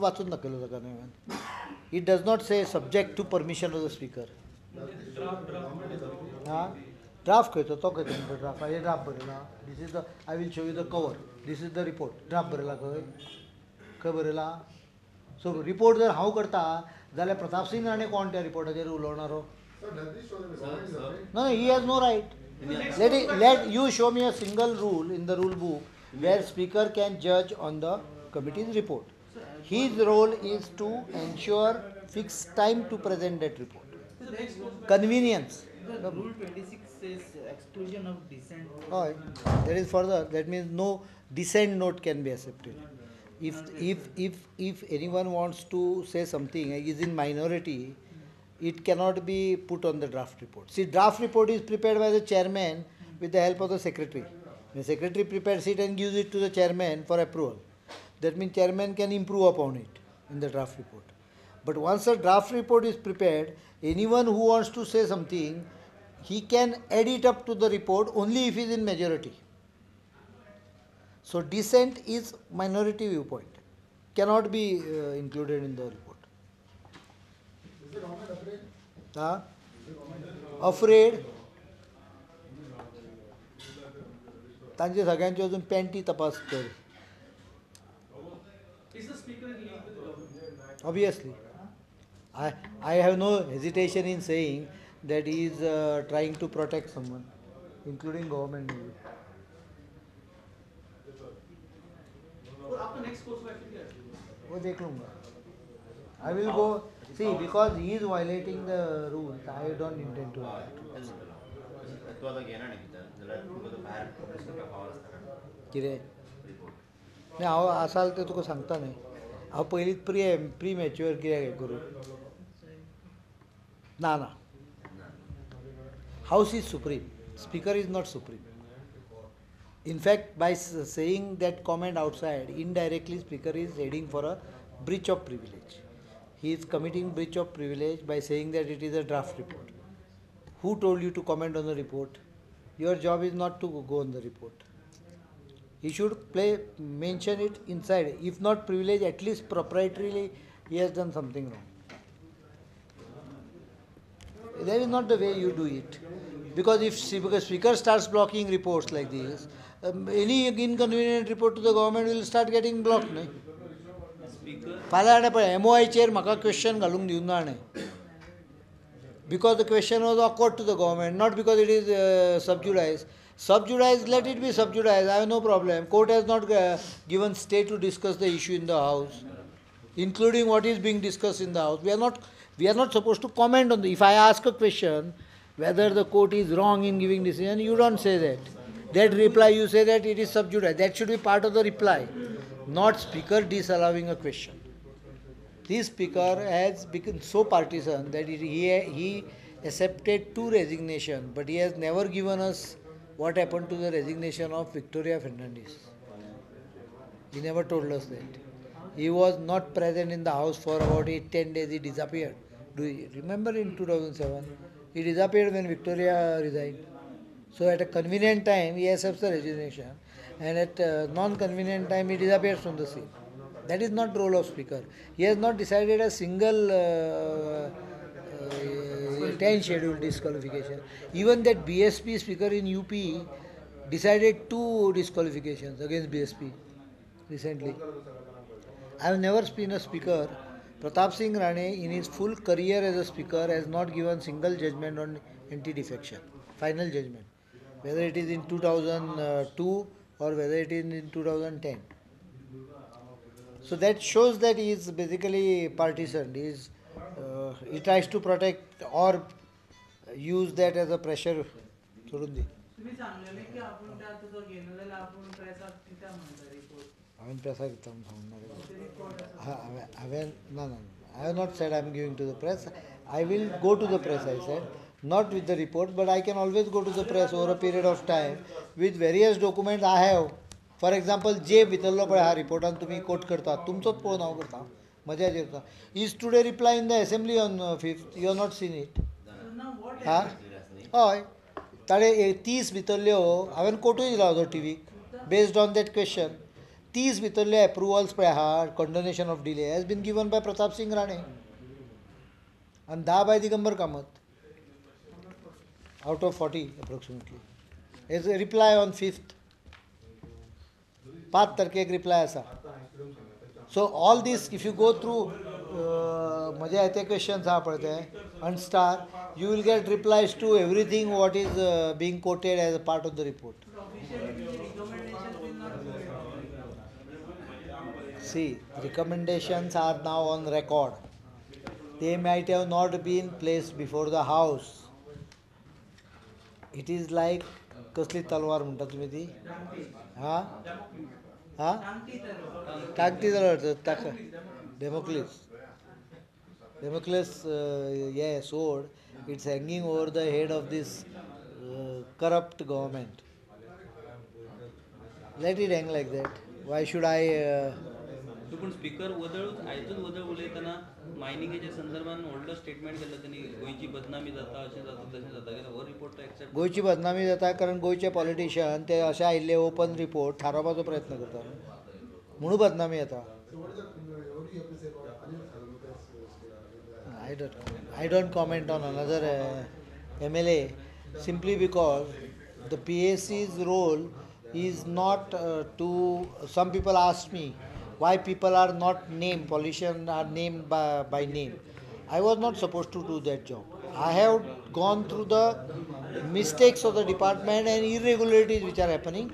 वाचून दाखयलो ताका न्हय. It does not say subject to permission of the speaker. हां ड्राफ्ट खंयचो तो खंयचो म्हणटा ड्राफ्ट. हे ड्राफ्ट बरयला. This is the I will show you the cover. This is the report. Draft बरयला खंय खंय बरयला. सो रिपोर्ट जर हांव करता जाल्यार प्रताप सिंग राणे कोण त्या रिपोर्टाचेर उलोवणारो. No, he has no right. Let you show me a single rule in the rule book where speaker can judge on the committee's report. His role is to ensure fixed time to present that report. Convenience. The rule 26 says exclusion of dissent. Oh, that is further. That means no dissent note can be accepted. If anyone wants to say something is in minority, it cannot be put on the draft report. See, draft report is prepared by the chairman with the help of the secretary. The secretary prepares it and gives it to the chairman for approval. That means chairman can improve upon it in the draft report. But once a draft report is prepared, anyone who wants to say something, he can add it up to the report only if he is in majority. So dissent is minority viewpoint, cannot be included in the report. Afraid तांचे सगळ्यांचे अजून panty तपास कर. Obviously, I have no hesitation in saying that he is trying to protect someone, including government. आपका next course of action क्या है? वो देख लूँगा. I will go. See, because he is violating the rules, I don't intend to. तू आता घेणार नाही तिथं जरा तुका तो बाहेर पब्लिश करपाक पावर असता. कितें नाही हांव आसाल तें तुका सांगता न्ही. हांव पयलींच प्री मॅच्युअर कित्याक हें करूं. ना हावस is supreme. Speaker is not supreme. In fact, by saying that comment outside, indirectly speaker is heading for a breach of privilege. He is committing breach of privilege by saying that it is a draft report. Who told you to comment on the report? Your job is not to go on the report. He should mention it inside. If not privilege, at least proprietarily he has done something wrong. That is not the way you do it. Because if speaker starts blocking reports like this, any inconvenient report to the government will start getting blocked. No? फाल्यां पळय MOI chair म्हाका question घालूंक दिवं ना न्हय. Because the question was awkward to the government, not because it is sub judice. Sub judice, let it be sub judice. I have no problem. Court has not given stay to discuss the issue in the House, including what is being discussed in the House. We are not supposed to comment on the. If I ask a question, whether the court is wrong in giving decision, you don't say that. That reply, you say that it is sub judice. That should be part of the reply, not speaker disallowing a question. This speaker has become so partisan that he accepted 2 resignations, but he has never given us what happened to the resignation of Victoria Fernandez. He never told us that. He was not present in the House for about 8-10 days. He disappeared. Do you remember in 2007? He disappeared when Victoria resigned. So at a convenient time, he accepts the resignation, and at a non-convenient time, he disappears from the scene. That is not the role of speaker. He has not decided a single 10 schedule disqualification. Even that BSP speaker in UP decided 2 disqualifications against BSP recently. I have never been a speaker. Pratap Singh Rane in his full career as a speaker has not given single judgment on anti-defection, final judgment, whether it is in 2002 or whether it is in 2010. So that shows that he is basically partisan. He tries to protect or use that as a pressure. तुम्ही सांगलेले की आपण त्या तुझं घेणं झालं आपण प्रेसात किती म्हणता रिपोर्ट. हांवें प्रेसाक दिता म्हणून हांवें ना I have not said I am giving to the press. I will go to the press, I said, not with the report, but I can always go to the press over a period of time with various documents I have. For example, जे भितरलो पळय ह्या रिपोर्टान तुमी coat करतात तुमचोच पळोवन हांव करता मजाचेर करता. Is today reply in the assembly on 5th. You have not seen it. हां हय ताणे 30 भितरल्यो हांवें कोटूय दिला होतो टीव्हीक बेस्ड ऑन दॅट क्वेश्चन. 30 भितरले approvals पळय आहा condonation of delay has been given by Pratap Singh Rane and 10 by Digambar Kamath out of 40 approximately. As a reply on 5th. 5 तारखेक reply आसा. So all this, if you go through माझे येते questions आहा पळय ते and star, you will get replies to everything what is being quoted as a part of the report. Officially, the recommendation will not go ahead. See, recommendations are now on record. They might have not been placed before the house. It is like कसली तलवार म्हणटा तुमी ती हा हा टांगती तलवार ताका Democles yeah, sword, it's hanging over the head of this corrupt government. Let it hang like that. Why should I पण स्पीकर वदळ आयजूच वदळ उलयतना मायनिंगेच्या संदर्भात व्हडलो स्टेटमेंट केलो त्यांनी गोयची बदनामी जाता अशें जाता तशें जाता कित्याक हो रिपोर्ट तो एक्सेप्ट गोयची बदनामी जाता कारण गोयचे पॉलिटिशियन ते अशे आयिल्ले ओपन रिपोर्ट थारोवपाचो प्रयत्न करता म्हणून बदनामी येता. I don't comment on another MLA simply because the PAC's role is not to. Some people ask me why people are not named, politicians are named by name. I was not supposed to do that job. I have gone through the mistakes of the department and irregularities which are happening.